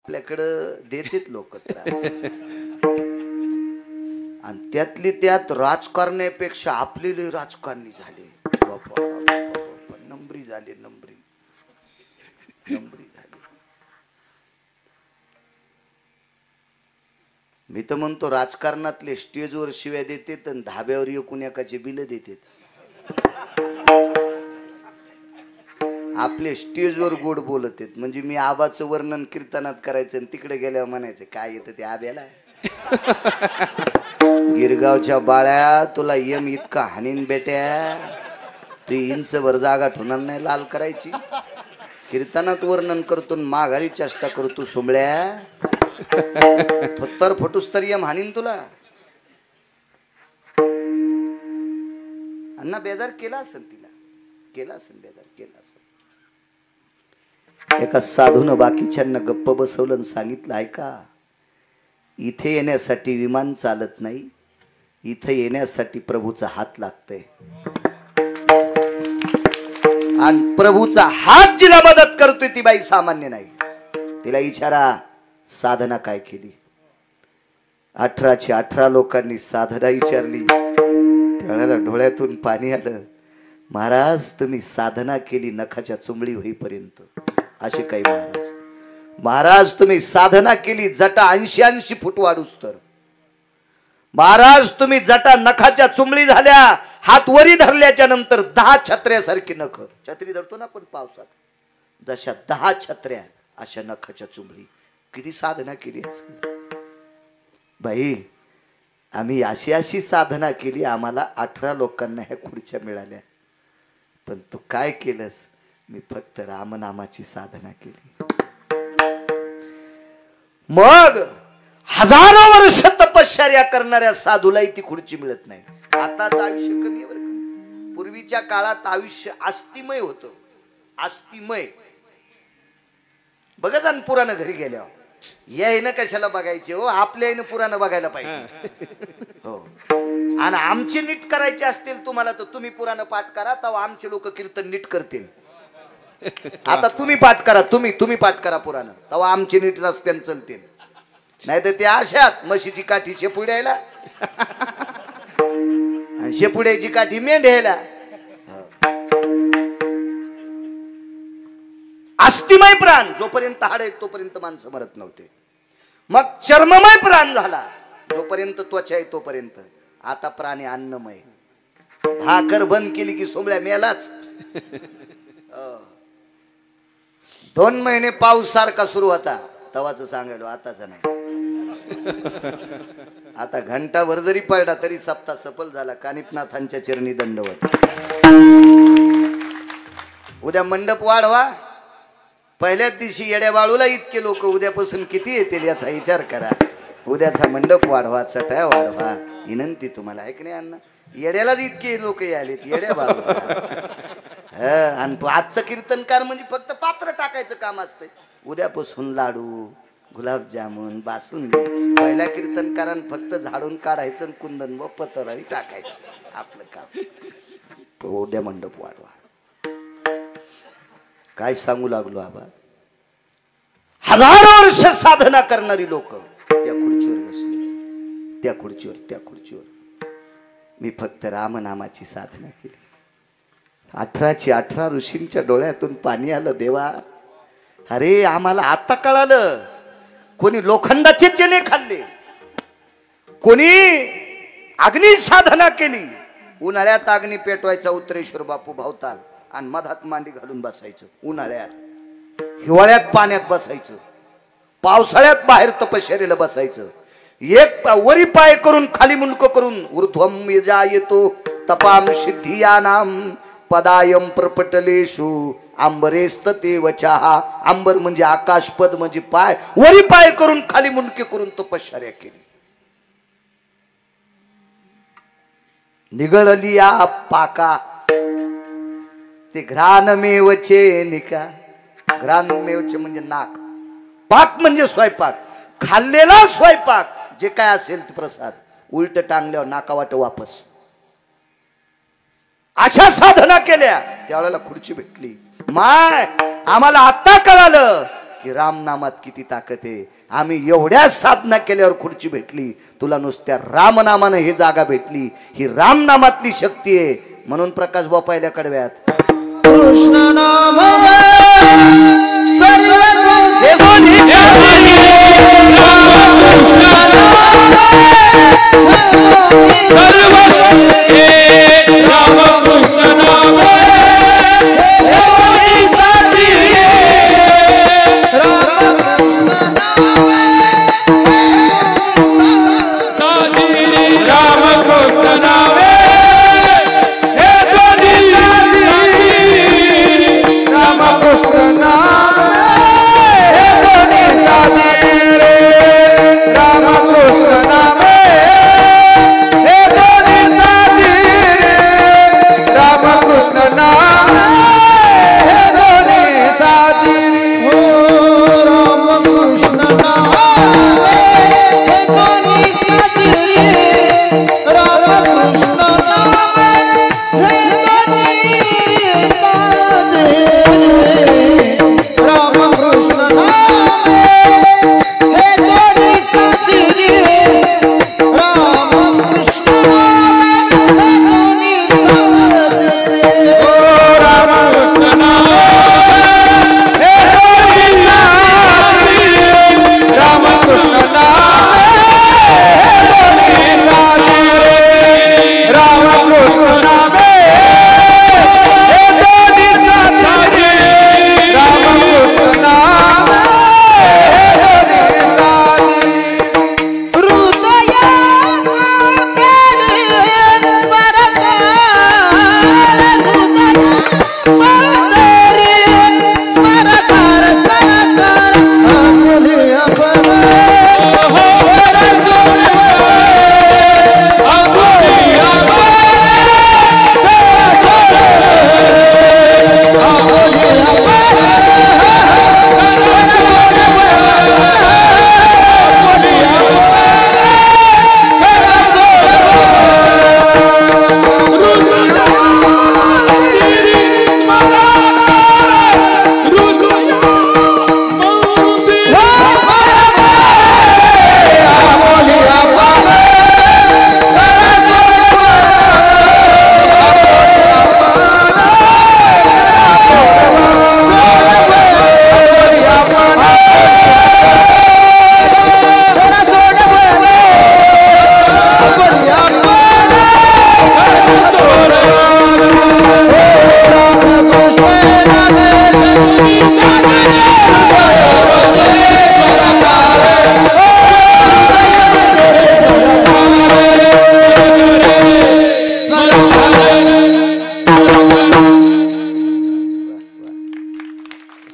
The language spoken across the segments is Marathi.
आपल्याकडं देतात लोक त्रास आणि त्यातली त्यात राजकारण्यापेक्षा आपले लय राजकारणी झाले. बाबा नंबरी झाले, नंबरी झाले. मी तर म्हणतो राजकारणातले स्टेजवर शिव्या देतात आणि धाब्यावर एकूण एकाचे बिल देतात. आपले स्टेजवर गोड बोलत आहेत. म्हणजे मी आबाचं वर्णन कीर्तनात करायचं आणि तिकडे गेल्यावर म्हणायचं काय येतं ते आब्याला. गिरगावच्या बाळ्या तुला यम इतका हानीन बेट्या, तू इंचभर जागा ठोणार नाही लाल करायची. कीर्तनात वर्णन करतो माघारी चेष्टा करतो सोमळ्या. थोत्तर फटूस तर यम हानीन तुला. अण्णा बेजार केला असेल, तिला केला असेल बेजार केला असेल. एका साधून बाकीच्यांना गप्प बसवलं आणि सांगितलं ऐका, इथे येण्यासाठी विमान चालत नाही, इथे येण्यासाठी प्रभूचा हात लागतंय. आणि प्रभूचा हात जिला मदत करतोय ती बाई सामान्य नाही. तिला विचारा साधना काय केली. 18 लोकांनी साधना विचारली. त्यावेळेला डोळ्यातून पाणी आलं. महाराज तुम्ही साधना केली नखाच्या चुंबळी होईपर्यंत. असे काही महाराज तुम्ही साधना केली जटा 80 फूट वाढूस तर. महाराज तुम्ही जटा नखाच्या चुंबळी झाल्या, हात वरी धरल्याच्या नंतर 10 छत्र्यासारखी नख. छत्री धरतो ना आपण पावसात, जशा 10 छत्र्या अशा नखाच्या चुंबळी. किती साधना केली असेल बाई. आम्ही अशी साधना केली, आम्हाला 18 लोकांना ह्या खुर्च्या मिळाल्या. पण तू काय केलंस. मी फक्त रामनामाची साधना केली. मग हजारो वर्ष तपश्चर्या करणाऱ्या साधूलाही ती खुर्ची मिळत नाही. आताच आयुष्य कमी आहे बरं का. पूर्वीच्या काळात आयुष्य आस्तिमय होतं. आस्तिमय बघा जाण पुराण घरी गेल्यावर यायनं कशाला बघायचे हो, आपल्या यानं पुराण बघायला पाहिजे हो. आणि आमची नीट करायची असतील तुम्हाला तर तुम्ही पुराण पाठ करा, तेव्हा आमचे लोक कीर्तन नीट करतील. आता तुम्ही पाठ करा, तुम्ही पाठ करा पुराण, तेव्हा आमची नीट रस्त्याने चलतील. नाही तर ते अशात म्हशीची काठी शेपुड्याला आणि शेपुड्याची काठी मेंढ्याला. अस्थिमय प्राण जोपर्यंत हाड आहेत तोपर्यंत माणसं मरत नव्हते. मग चर्ममय प्राण झाला जोपर्यंत त्वचा आहे तोपर्यंत. आता प्राणी अन्नमय. भाकर बंद केली की सोमळ्या मेलाच. 2 महिने पाऊस सारखा सुरू होता तवाच सांगायलो, आताच नाही. आता घंटाभर जरी पडला तरी सप्ताह सफल झाला. कानिपनाथांच्या चरणी दंडवत. उद्या मंडप वाढवा. पहिल्याच दिवशी येड्या बाळूला इतके लोक, उद्यापासून किती येतील याचा विचार करा. उद्याचा मंडप वाढवा, चटाया वाढवा, विनंती तुम्हाला. ऐक नाही अण्णा, येड्यालाच इतके लोक आलेत येड्या बाळू. आणि आजचं कीर्तनकार म्हणजे फक्त पात्र टाकायचं काम असतंय. उद्यापासून लाडू, गुलाबजामुन, बासुंदी. पहिल्या कीर्तनकारांनी फक्त झाडून काढायचं, कुंदन व पतराई टाकायचं आपलं काम. उद्या मंडप वाढवा. काय सांगू लागलो आबा. हजारो वर्ष साधना करणारी लोक त्या खुर्चीवर बसली. त्या खुर्चीवर मी फक्त रामनामाची साधना केली. 18 ऋषींच्या डोळ्यातून पाणी आलं. देवा अरे आम्हाला आता कळालं. कोणी लोखंडाचे चणे खाल्ले, कोणी अग्नी साधना केली. उन्हाळ्यात अग्नी पेटवायचा उत्तरेश्वर बापू भावताल आणि मधात मांडी घालून बसायचं. उन्हाळ्यात, हिवाळ्यात पाण्यात बसायचं, पावसाळ्यात बाहेर तपश्चर्येला बसायचं. एक वरी पाय करून खाली मुंडक करून ऊर्ध्वम येतो तपाम सिद्धियानाम पदायम प्रपटलेषु अंबरेस्त ते वचाहा. अंबर म्हणजे आकाश, पद म्हणजे पाय. वरी पाय करून खाली मुंडके करून तपश्चर्या केली. निगळली या पाका ते घ्राणमेवचे निका. घ्राणमेवचे म्हणजे नाक, पाक म्हणजे स्वयंपाक. खाल्लेला स्वयंपाक जे काय असेल ते प्रसाद उलट टांगल्यावर नाकावाट वापस. अशा साधना केल्या त्यावेळेला खुर्ची भेटली. माय आम्हाला आता कळालं की रामनामात किती ताकद आहे. आम्ही एवढ्या साधना केल्यावर खुर्ची भेटली, तुला नुसत्या रामनामानं ही जागा भेटली. ही रामनामातली शक्ती आहे. म्हणून प्रकाश भाऊ पहिल्या कडव्यात कृष्ण नाम सर्व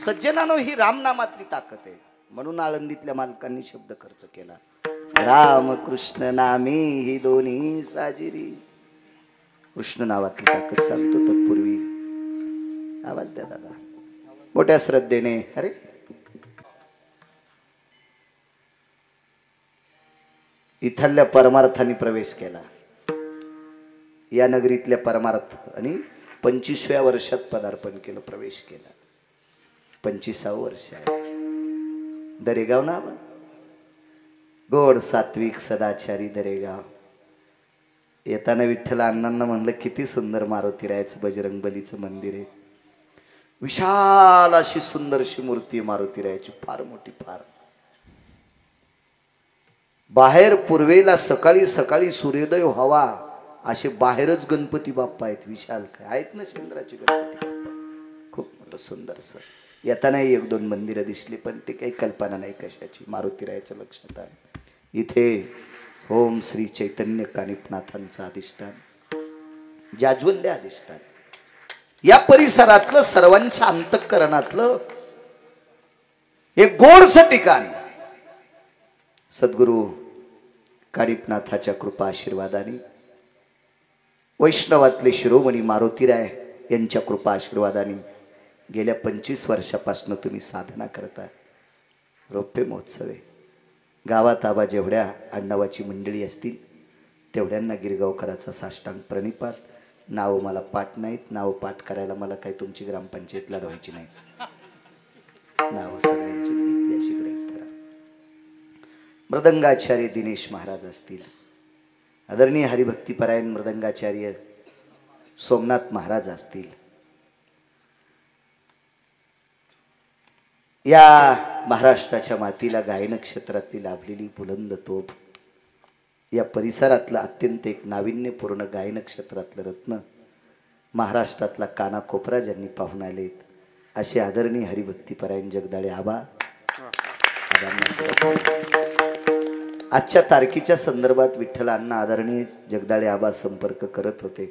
सज्जनानो ही रामनामातली ताकद आहे. म्हणून आळंदीतल्या मालकांनी शब्द खर्च केला, राम कृष्ण नामे ही दोन्ही साजिरी. कृष्ण नावातली ताकद सांगतो. तत्पूर्वी आवाज द्या दादा मोठ्या श्रद्धेने. अरे इथल्या परमार्थाने प्रवेश केला. या नगरीतल्या परमार्थ आणि 25व्या वर्षात पदार्पण केलं, प्रवेश केला. 25वं वर्ष आहे. दरेगाव नाव गोड सात्विक सदाचारी दरेगाव. येताना विठ्ठल अण्णांना म्हणलं किती सुंदर मारुतीरायाचं बजरंग बलीचं मंदिर आहे. विशाल अशी सुंदरशी मूर्ती मारुतीरायाची, फार मोठी, फार. बाहेर पूर्वेला सकाळी सकाळी सूर्योदय व्हावा असे बाहेरच गणपती बाप्पा आहेत. विशाल काय आहेत ना चंद्राचे गणपती बाप्पा, खूप मोठं सुंदरसं. येताना एक दोन मंदिरं दिसली पण ते काही कल्पना नाही कशाची. मारुतीरायाचं लक्षात आलं. इथे ओम श्री चैतन्य कानिपनाथांचं अधिष्ठान, जाज्वल्य अधिष्ठान. या परिसरातलं सर्वांच्या अंतःकरणातलं एक गोडसं ठिकाण. सद्गुरु कानिपनाथाच्या कृपा आशीर्वादाने, वैष्णवातले शिरोमणी मारुतीराय यांच्या कृपा आशीर्वादाने गेल्या 25 वर्षापासून तुम्ही साधना करता. रौप्य महोत्सव आहे. गावात आबा जेवढ्या आडनावाची मंडळी असतील तेवढ्यांना गिरगावकराचा साष्टांग प्रणिपात. नाव मला पाठ नाहीत, नाव पाठ करायला मला काही तुमची ग्रामपंचायत लढवायची नाही. नाव सगळ्यांची मृदंगाचार्य दिनेश महाराज असतील, आदरणीय हरिभक्तीपरायण मृदंगाचार्य सोमनाथ महाराज असतील, या महाराष्ट्राच्या मातीला गायन क्षेत्रातली लाभलेली बुलंद तोफ, या परिसरातलं अत्यंत एक नाविन्यपूर्ण गायन क्षेत्रातलं रत्न, महाराष्ट्रातला कानाकोपरा ज्यांनी पाहून आलेत असे आदरणीय हरिभक्तीपरायण जगदाळे आबा. आजच्या तारखेच्या संदर्भात विठ्ठलांना आदरणीय जगदाळे आबा संपर्क करत होते.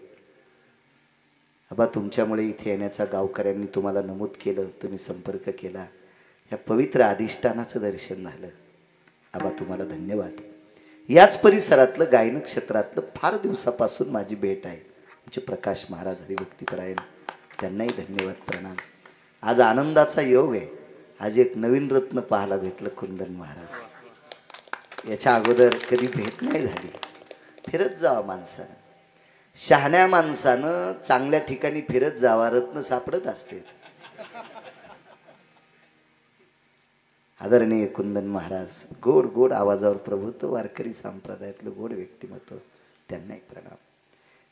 आबा, तुमच्यामुळे इथे येण्याचा गावकऱ्यांनी तुम्हाला नमूद केलं, तुम्ही संपर्क केला, या पवित्र अधिष्ठानाचं दर्शन झालं. आबा, तुम्हाला धन्यवाद. याच परिसरातलं गायन क्षेत्रातलं फार दिवसापासून माझी भेट आहे आमचे प्रकाश महाराज हरिभक्तीपरायण, त्यांनाही धन्यवाद प्रणाम. आज आनंदाचा योग आहे, आज एक नवीन रत्न पाहायला भेटलं, कुंदन महाराज. याच्या अगोदर कधी भेट नाही झाली. फिरत जावं माणसानं, शहाण्या माणसानं चांगल्या ठिकाणी फिरत जावा, रत्न सापडत असते. आदरणीय कुंदन महाराज गोड गोड आवाजावर प्रभुत्व, वारकरी संप्रदायातलं गोड व्यक्तिमत्व, त्यांनाही प्रणाम.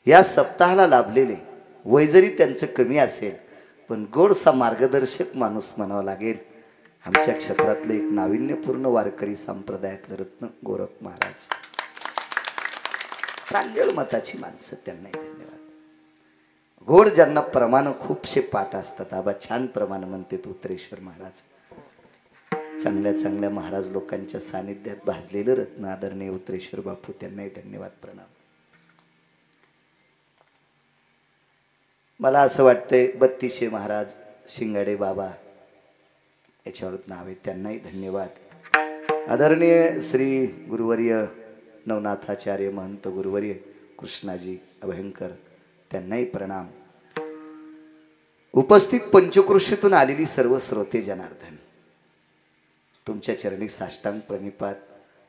या सप्ताहाला लाभलेले वय जरी त्यांचं कमी असेल पण गोडसा मार्गदर्शक माणूस म्हणावा लागेल, आमच्या क्षेत्रातलं एक नाविन्यपूर्ण वारकरी संप्रदायातलं रत्न गोरख महाराज, प्रांजळ मताची माणसं, त्यांनाही धन्यवाद. गोड ज्यांना प्रमाण खूपशे पाठ असतात, आबा छान प्रमाण म्हणते उत्तरेश्वर महाराज, चांगल्या चांगल्या महाराज लोकांच्या सानिध्यात भाजलेलं रत्न आदरणीय उत्तरेश्वर बापू, त्यांनाही धन्यवाद प्रणाम. मला असं वाटतंय 32 महाराज शिंगाडे बाबा याच्यावर नाव आहे, त्यांनाही धन्यवाद. आदरणीय श्री गुरुवर्य नवनाथाचार्य महंत गुरुवर्य कृष्णाजी अभयंकर, त्यांनाही प्रणाम. उपस्थित पंचकृषीतून आलेली सर्व श्रोते जनार्दन, तुमच्या चरणी साष्टांग प्रणिपात.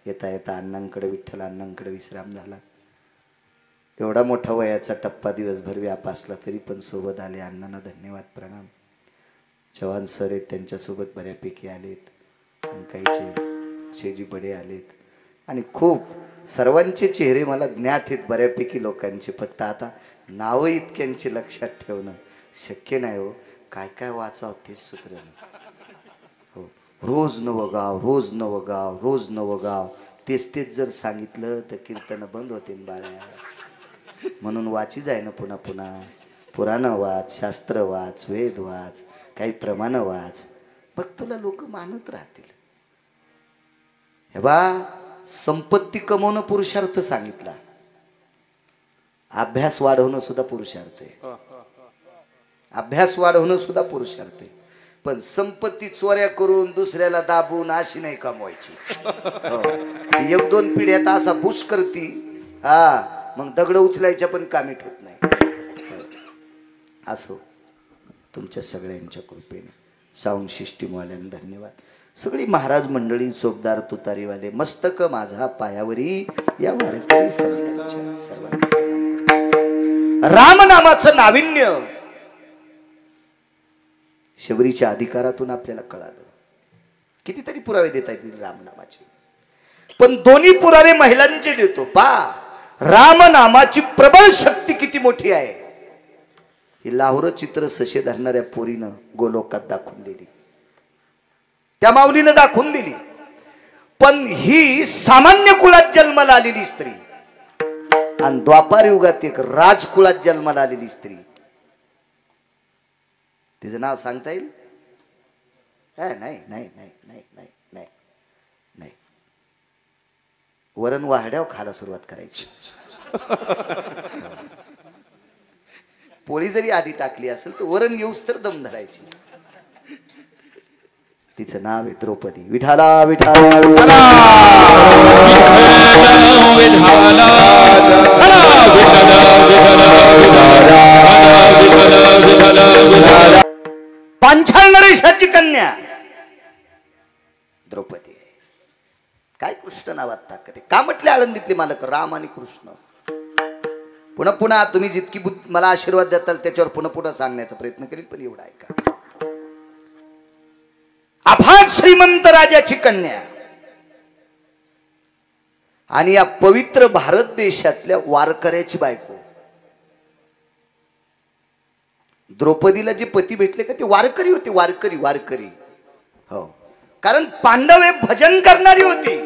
येता येता अण्णांकडे, विठ्ठल अण्णांकडे विश्राम झाला. एवढा मोठा वयाचा टप्पा, दिवसभर व्याप असला तरी पण सोबत आले. अण्णांना धन्यवाद प्रणाम. चव्हाण सर आहेत, त्यांच्यासोबत बऱ्यापैकी आलेत, अंकाईचे शेजी बडे आलेत, आणि खूप सर्वांचे चेहरे मला ज्ञात आहेत बऱ्यापैकी लोकांचे. फक्त आता नावं इतक्यांचे लक्षात ठेवणं शक्य नाही हो. काय काय वाचावं तेच सूत्र हो. रोज नवगाव, रोज नवगाव, रोज नवगाव, तेच तेच जर सांगितलं तर कीर्तन बंद होते बाळा. म्हणून वाची जाय ना पुन्हा पुन्हा. पुराण वाच, शास्त्र वाच, वेद वाच, काही प्रमाण वाच, मग तुला लोक मानत राहतील. हे बा, संपत्ती कमवणं पुरुषार्थ सांगितला, अभ्यास वाढवणं सुद्धा पुरुषार्थ आहे. अभ्यास वाढवणं सुद्धा पुरुषार्थ आहे. पण संपत्ती चोऱ्या करून दुसऱ्याला दाबून अशी नाही कमवायची. 1-2 पिढ्यात असा बुश करती, हा, मग दगड उचलायच्या पण कामीट होत नाही. असो, तुमच्या सगळ्यांच्या कृपेने, साऊंड सिस्टीमवाल्यांना धन्यवाद. सगळी महाराज मंडळी, चोपदार तुतारीवाले, मस्तक माझा पायावरी, या वारकरी संतांच्या सर्वांना रामनामाचं नाविन्य शबरीच्या अधिकारातून आपल्याला कळालं. कितीतरी पुरावे देता येतील रामनामाचे, पण दोन्ही पुरावे महिलांचे देतो. रामनामाची प्रबळ शक्ती किती मोठी आहे ही लाहोर चित्र सशे धरणाऱ्या पोरीनं गोलोकात दाखवून दिली, त्या माऊलीनं दाखवून दिली. पण ही सामान्य कुळात जन्माला आलेली स्त्री आणि द्वापार युगात एक राजकुळात जन्माला आलेली स्त्री, तिचं नाव सांगता येईल? नाही नाही नाही नाही नाही नाही नाही नाही. वरण वाहड्यावर खायला सुरुवात करायची. पोळी जरी आधी टाकली असेल तर वरण येऊस तर दम धरायची. तिचं नाव आहे द्रौपदी. विठाला विठाला विठाला पांचाळ नरेशाची कन्या द्रौपदी आहे. काय कृष्ण नावात ताकद आहे. का म्हटले आळंदीतले मालक राम आणि कृष्ण. पुन्हा पुन्हा तुम्ही जितकी मला आशीर्वाद देताल त्याच्यावर पुन्हा पुन्हा सांगण्याचा प्रयत्न करीन, पण एवढा ऐका. अफाट श्रीमंत राजाची कन्या, आणि या पवित्र भारत देशातल्या वारकऱ्याची बायको. द्रौपदीला जे पती भेटले का ते वारकरी होते. वारकरी वारकरी हो. कारण पांडव हे भजन करणारी होती.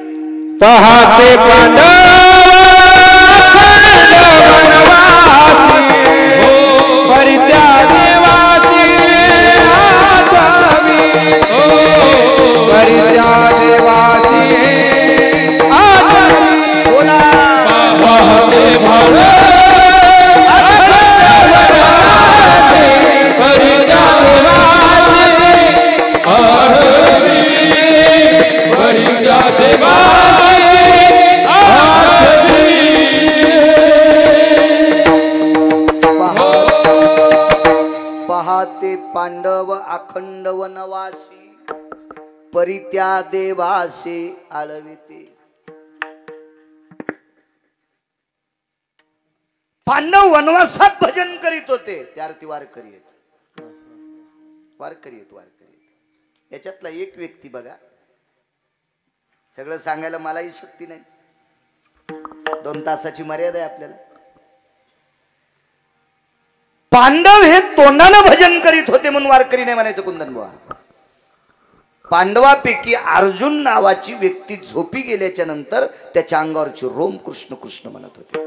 पहाते पांडव अखंड वनवासी परित्या देवासे आळविते. पांडव वनवासात भजन करीत होते. त्या अर्थी वारकरी आहेत. वारकरी आहेत. वारकरी आहेत. याच्यातला एक व्यक्ती बघा. सगळं सांगायला मलाही शक्ती नाही. 2 तासाची मर्यादा आहे आपल्याला. पांडव हे तोंडानं भजन करीत होते म्हणून वारकरी नाही म्हणायचं कुंदन बुवा. पांडवापैकी अर्जुन नावाची व्यक्ती झोपी गेल्याच्या नंतर त्याच्या अंगावरचे रोम कृष्ण कृष्ण म्हणत होते.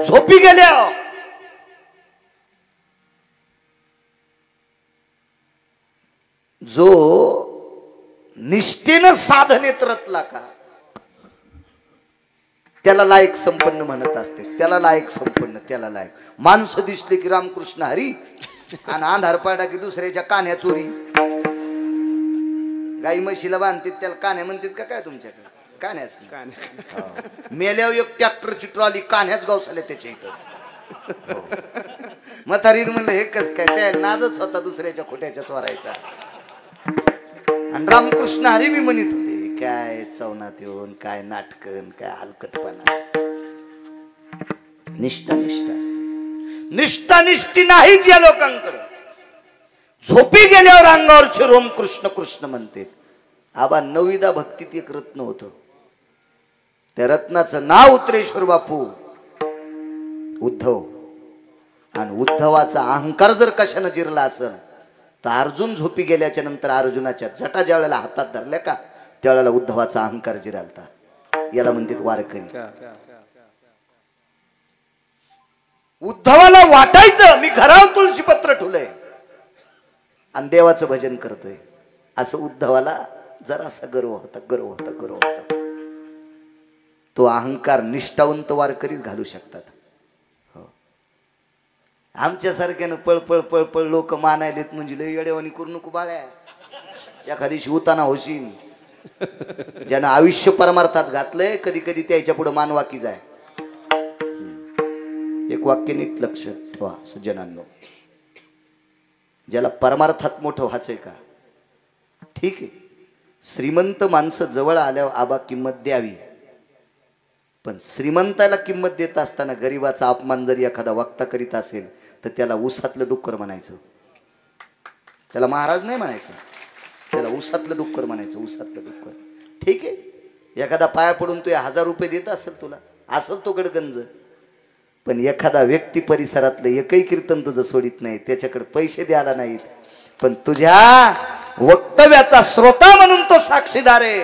झोपी गेल्या. जो निष्ठेनं साधनेत रतला का त्याला लायक संपन्न म्हणत असते. त्याला लायक संपन्न. त्याला लायक. माणसं दिसले की रामकृष्ण हरी आणि अंधार पडला की दुसऱ्याच्या कान्या चोरी. गाई म्हशीला बांधतात त्याला कान्या म्हणतात का काय तुमच्याकडे? कान्याच. मेल्यावर एक ट्रॅक्टरची ट्रॉली कान्याच गावसाल्या त्याच्या इथं. म्हातारीने म्हणलं हे कस काय? त्या नादच होता दुसऱ्याच्या खोट्याच्या चोरायचा. आणि रामकृष्ण हरी बी म्हणत होते काय चवनात येऊन काय नाटकन काय हलकटपणा. निष्ठा निष्ठा असते. निष्ठा निष्ठी नाहीच या लोकांकडे. झोपी गेल्यावर अंगावरचे रोम कृष्ण कृष्ण म्हणते. आबा नवविदा भक्तीत एक रत्न होतं. त्या रत्नाचं नाव उत्तरेश्वर बापू उद्धव. आणि उद्धवाचा अहंकार जर कशानं जिरला असेल तर अर्जुन झोपी गेल्याच्या नंतर अर्जुनाच्या जटा ज्या वेळेला हातात धरल्या का त्यावेळेला उद्धवाचा अहंकार जिरालता. याला म्हणतात वारकरी. उद्धवाला वाटायचं मी घरावर तुळशी पत्र ठुलय आणि देवाचं भजन करतोय. असं उद्धवाला जरासा गर्व होता. गर्व होता. गर्व होता. तो अहंकार निष्ठावंत वारकरीच घालू शकतात. हो. आमच्या सारख्यानं पळपळ पळपळ लोक मानायलेत म्हणजे लय येडेवानी करू नको बाळ्या. एखादी शिवताना होशील. ज्यानं आयुष्य परमार्थात घातलंय कधी कधी त्याच्या पुढे मानवाकी जाय. एक वाक्य नीट लक्ष ठेवा सज्जनांनो. ज्याला परमार्थात मोठं व्हायचंय का ठीक आहे. श्रीमंत माणसं जवळ आल्यावर आबा किंमत द्यावी. पण श्रीमंताला किंमत देत असताना गरीबाचा अपमान जरी एखादा वक्ता करीत असेल तर त्याला उसातलं डुक्कर म्हणायचं. त्याला महाराज नाही म्हणायचं. त्याला उसातलं डुक्कर म्हणायचं. उसातलं डुक्कर. ठीक आहे. एखादा पाया पडून तू 1000 रुपये देत असेल तुला असेल तो गडगंज. पण एखादा व्यक्ती परिसरातलं एकही कीर्तन तुझं सोडित नाही. त्याच्याकडे पैसे द्यायला नाहीत पण तुझ्या वक्तव्याचा श्रोता म्हणून तो साक्षीदार आहे.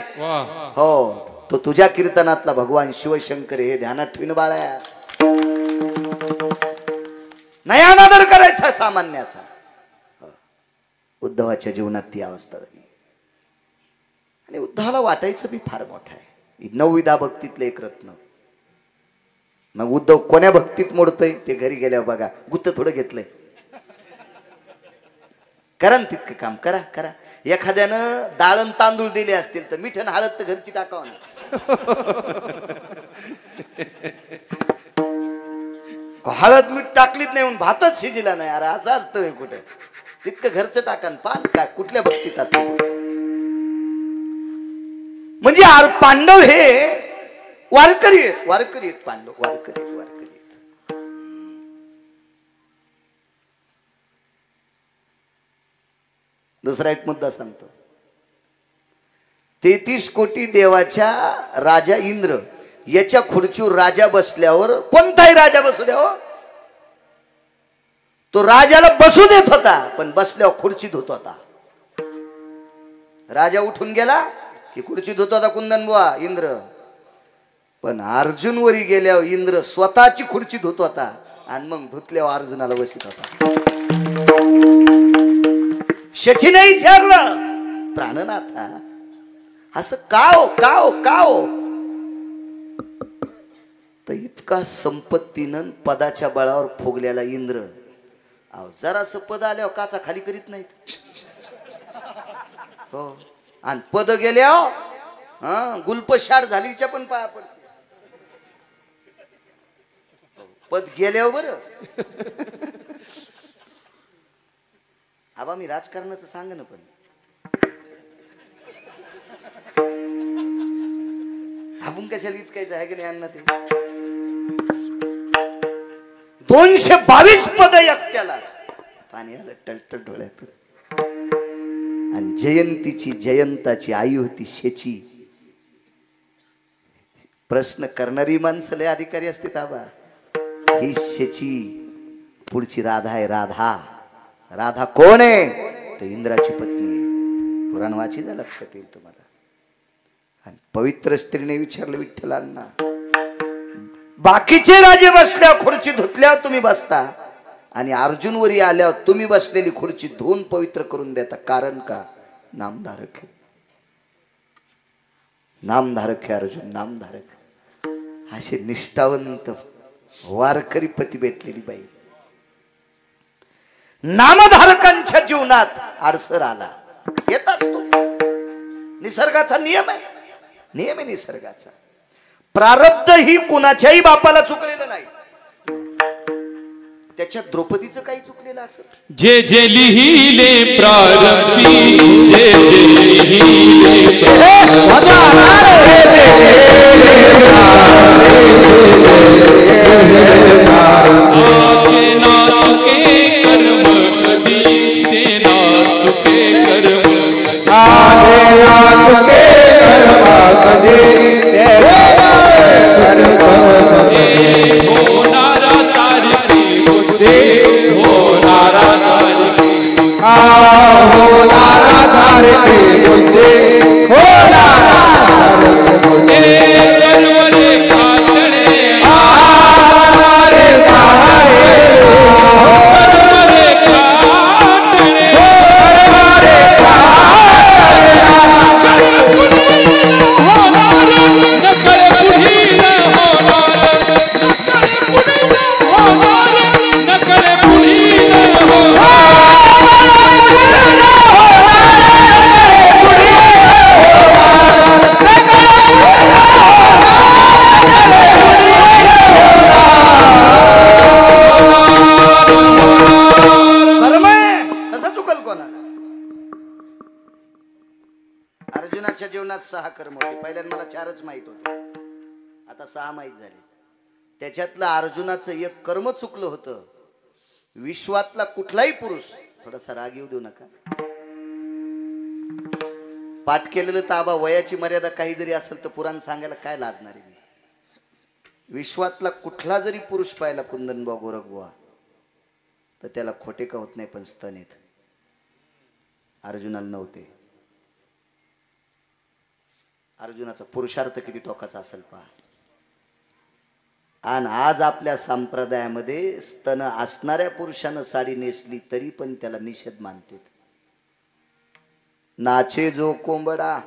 हो. तो तुझ्या कीर्तनातला भगवान शिवशंकर हे ध्यानात ठेवीन बाळ्या. नाही अनादर करायचा सामान्याचा. उद्धवाच्या जीवनात ती अवस्था झाली. आणि उद्धवाला वाटायचं बी फार मोठं आहे. 9विधा भक्तीतलं एक रत्न. मग उद्धव कोण्या भक्तीत मोडतय ते घरी गेल्यावर बघा. गुत्त थोडं घेतलंय. करा ना तितकं काम. करा करा. एखाद्यानं डाळण तांदूळ दिले असतील तर मिठण हळद तर घरची टाकावं ना. हळद मीठ टाकलीच नाही म्हणून भातच शिजला नाही. अरे असं असतं कुठे. तितकं घरचं टाकन पान काय कुठल्या भक्तीत असते. म्हणजे पांडव हे वारकरी आहेत. वारकरी आहेत. पांडव वारकरी आहेत. वारकरी आहेत. दुसरा एक मुद्दा सांगतो. 33 कोटी देवाच्या राजा इंद्र याच्या खुर्चीवर राजा बसल्यावर कोणताही राजा बसू द्या हो, तो राजाला बसू देत होता पण बसल्यावर खुर्ची धुत होता. राजा उठून गेला की खुर्ची धुत होता कुंदनबुवा इंद्र, पण अर्जुन वरी गेल्यावर इंद्र स्वतःची खुर्ची धुत होता आणि मग धुतल्यावर अर्जुनाला बसित होता. शचीने विचारलं प्राणनाथा असं का हो का हो का हो, तर इतका संपत्तीनं पदाच्या बळावर फुगलेला इंद्र अहो जरासं पद आल्यावर काचा खाली करीत नाहीत हो, आणि पद गेल्यावर गुलपशाड झालीच्या पण पाया पड, पद गेल्यावर बर आबा मी राजकारणाचं सांग ना, पण आपण कशाला इचकायचं आहे की नाही अण्णा. ते 222 पद एकट्याला, पाणी आलं टळटळ डोळ्यातून. आणि जयंतीची जयंताची आई होती शेची. प्रश्न करणारी माणसं लय अधिकारी असते ताबा. ही शेची पुढची राधा आहे. राधा राधा कोण आहे, तर इंद्राची पत्नी आहे. पुराण वाचीला लक्षात येईल तुम्हाला. आणि पवित्र स्त्रीने विचारलं विठ्ठलांना, बाकीचे राजे बसल्यावर खुर्ची धुतल्यावर तुम्ही बसता आणि अर्जुन वरी आल्यावर तुम्ही बसलेली खुर्ची धुवून पवित्र करून देता, कारण का? नामधारक आहे. नामधारक आहे अर्जुन, नामधारक. असे निष्ठावंत वारकरी पती भेटलेली बाई. नामधारकांच्या जीवनात अडसर आला येत असतो. निसर्गाचा नियम आहे, नियम आहे निसर्गाचा. प्रारब्ध ही कुणाच्याही बापाला चुकलेलं नाही. त्याच्या द्रौपदीचं काही चुकलेलं असं. जे जे लिहिले प्रारब्धी, जे जे लिहिले अर्जुनाच्या जीवनात 6 कर्म होते. पहिल्यांदा मला 4च माहित होते, आता 6 माहित झाले. त्याच्यातलं अर्जुनाचं एक कर्म चुकलं होतं. विश्वातला कुठलाही पुरुष, थोडासा राग येऊ देऊ नका, पाठ केलेलं ताबा वयाची मर्यादा काही जरी असेल तर पुराण सांगायला काय लाजणार आहे. विश्वातला कुठला जरी पुरुष पाहिला कुंदनबुवा गोरखबुवा तर त्याला खोटे का होत नाही, पण स्तन येत. अर्जुनाला नव्हते. अर्जुनाचा पुरुषार्थ किती टोकाचा असेल पहा. आणि आज आपल्या संप्रदायामध्ये स्तन असणाऱ्या पुरुषानं साडी नेसली तरी पण त्याला निषेध मानते. नाचे जो कोंबडा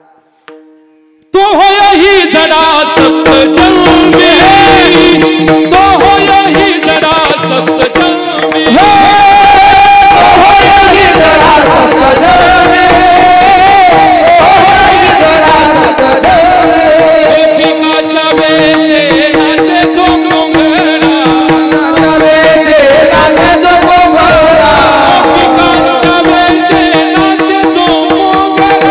तो होय ही जडा सप्त जन्मे, तो होय ही जडा सप्त जन्मे, तो होय ही जडा सप्त जन्मे, तो होय ही जडा सप्त जन्मे. गोपिकाच्या वेचे नाचे जो कोंबडा, नाचे नाचे जो कोंबडा, गोपिकाच्या वेचे नाचे जो कोंबडा.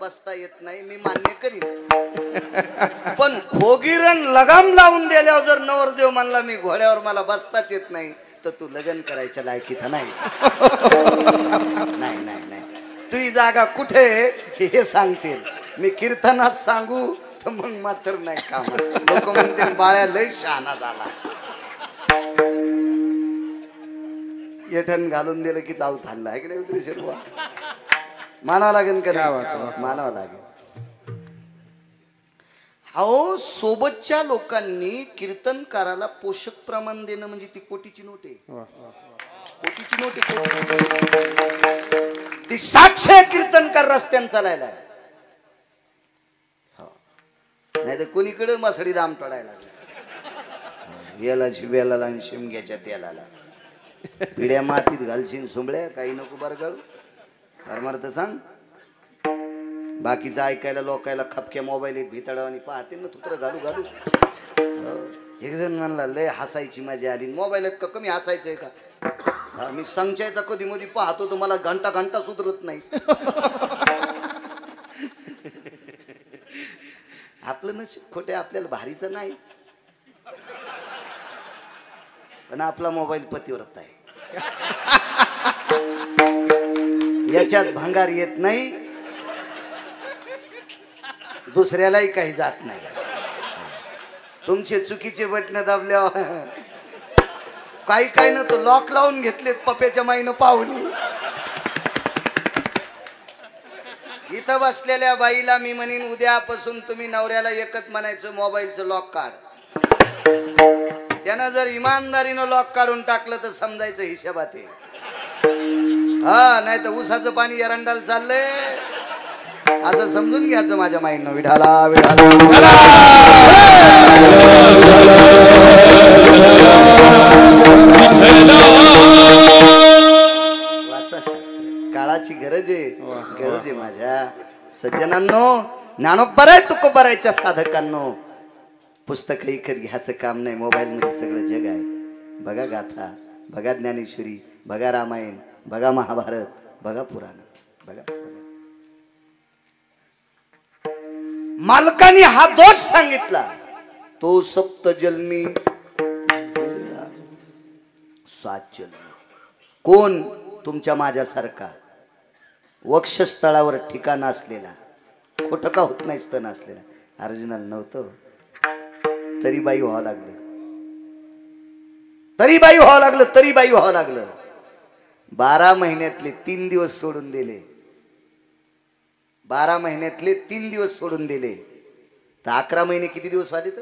बसता येत नाही मी मान्य करीन पण खोगीरण लगाम लावून दिल्यावर जर नवरदेव म्हणला मी घोड्यावर मला बसताच येत नाही तर तू लग्न करायच्या लायकीचा नाहीस. नाही नाही नाही तुझी जागा कुठे हे सांगतील मी कीर्तनात सांगू तर मग मात्र नाही काम लोक म्हणते बाळ्या लय शहाणा झाला. येठण घालून दिलं की चाव थांबला आहे की नाही उतरी शिरवा मानावं लागेल का मानावं लागेल. अहो सोबतच्या लोकांनी कीर्तनकाराला पोषक प्रमाण देणं म्हणजे ती कोटीची नोट आहे. कोटीची नोट आहे. ती 700 कीर्तनकार रस्त्यानं चालायला नाही तर कोणीकडे मसडी दाम टळायला लागला. याला शिब्याला आणि शिमग्याच्या तेलाला पिढ्या मातीत घालशील सुंबळ्या काही नको बरगळ परमार्थ सांग. बाकीचं ऐकायला लोकायला खपक्या मोबाईल भितडाव आणि पाहते ना तुत्र घालू घालू. एक जण म्हणला लय हसायची मजा आली मोबाईलात का कमी हसायचंय का मी संचयचा कधी मध्ये पाहतो तर मला घंटा घंटा सुधरत नाही. आपलं नशीब खोटे आपल्याला भारीचं नाही पण आपला मोबाईल पतिव्रत आहे याच्यात भंगार येत नाही दुसऱ्यालाही काही जात नाही. तुमचे चुकीचे बटन दाबल्यावर काही काही ना तो लॉक लावून घेतलेत पप्याच्या माईनं पाहुणी. इथं बसलेल्या बाईला मी म्हणीन उद्यापासून तुम्ही नवऱ्याला एकच म्हणायचं मोबाईलचं लॉक काढ. त्यानं जर इमानदारीनं लॉक काढून टाकलं तर समजायचं हिशोबात आहे. हा नाही तर ऊसाचं पाणी एरंडाला चाललंय असं समजून घ्यायचं माझ्या माईनं. विठाला विठाला वाचा शास्त्र काळाची गरज आहे. गरज आहे माझ्या सज्जनांनो ज्ञानोबराय तुकोबरायच्या साधकांनो पुस्तक विकत घ्यायचं काम नाही. मोबाईल मध्ये सगळं जग आहे. बघा गाथा बघा ज्ञानेश्वरी बघा रामायण बघा महाभारत बघा पुराण बघा. मालकाने हा दोष सांगितला तो सप्त जन्मी 7 जन्म कोण तुमच्या माझ्यासारखा वक्षस्थळावर ठिकाण असलेला खोटं का होत नाही स्तन असलेला अर्जुनाला नव्हतं तरी बाई व्हावं लागलं. तरी बाई व्हावं लागलं. तरी बाई व्हावं लागलं. 12 महिन्यातले 3 दिवस सोडून दिले. 12 महिन्यातले 3 दिवस सोडून दिले तर 11 महिने किती दिवस झाले तर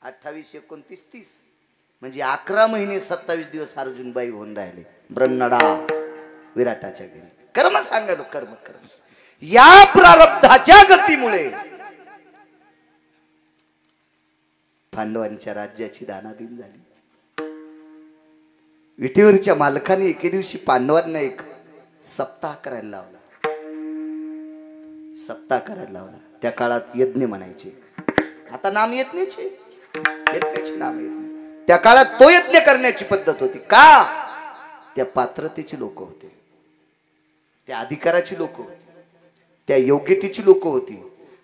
28 29 30 म्हणजे 11 महिने 27 दिवस अर्जुन बाई होऊन राहिले. ब्रह्मडा विराटाच्या घरी कर्म सांगालो कर्म कर्म या प्रारब्धाच्या गतीमुळे पांडवांच्या राज्याची दानादिन झाली. विटेवरच्या मालकाने एके दिवशी पांडवांना एक सप्ताह करायला लावला. सप्ताह करायला लावला. त्या काळात यज्ञ म्हणायचे. आता नाम यज्ञाचे यज्ञाचे नाम यज्ञ. त्या काळात तो यज्ञ करण्याची पद्धत होती. का त्या पात्रतेची लोक होते. त्या अधिकाराची लोक होती. त्या योग्यतेची लोक होती.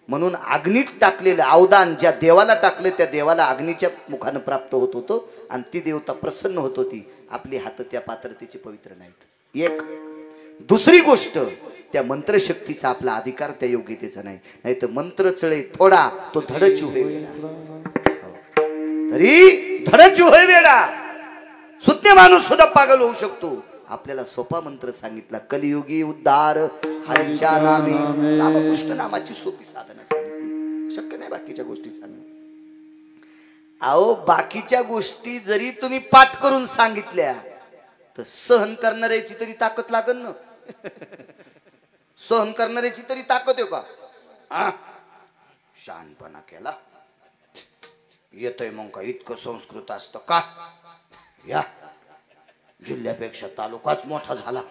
म्हणून अग्नीत टाकलेलं अवदान ज्या देवाला टाकले त्या देवाला अग्नीच्या मुखानं प्राप्त होत होतो आणि ती देवता प्रसन्न होत होती. आपली हात त्या पात्रतेचे पवित्र नाहीत. एक दुसरी गोष्ट त्या मंत्रशक्तीचा आपला अधिकार त्या योग्यतेचा नाही. नाही तर मंत्र चळे थोडा तो धडची होय तरी धडची होय वेडा. सुज्ञ माणूस सुद्धा पागल होऊ शकतो. आपल्याला सोपा मंत्र सांगितला कलियुगी उद्धार हरीच्या नामे रामकृष्ण नामाची सोपी साधना सांगितली. शक्य नाही बाकीच्या गोष्टी सांगणे. अहो बाकीच्या गोष्टी जरी तुम्ही पाठ करून सांगितल्या तर सहन करणाऱ्याची तरी ताकद लागल ना. सहन करणाऱ्याची तरी ताकद आहे का. शहाणपणा केला येतोय मग का इतकं संस्कृत असतं का. या जिल्ह्यापेक्षा तालुकाच मोठा झाला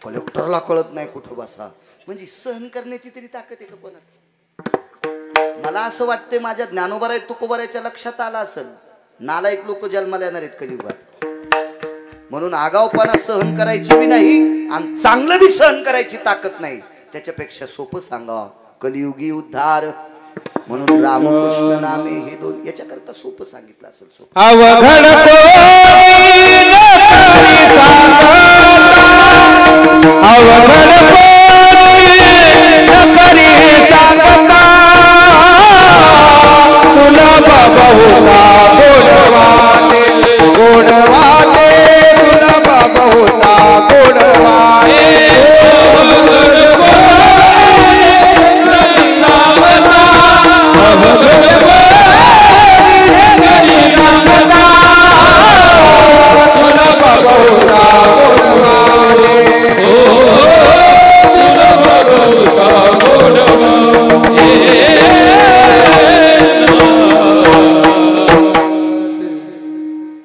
कलेक्टरला कळत नाही कुठं बसा. म्हणजे सहन करण्याची तरी ताकद आहे का कोणात. मला असं वाटतंय माझ्या ज्ञानोबराय तुकोबरायच्या लक्षात आला असेल नालायक लोक जन्माला येणार आहेत कलियुगात म्हणून आगाऊपणा सहन करायची बी नाही आणि चांगलं बी सहन करायची ताकद नाही. त्याच्यापेक्षा सोपं सांगावं कलियुगी उद्धार म्हणून रामकृष्ण नामे हे दोन. याच्याकरता सोपं सांगितलं असेल. सोपं अवघड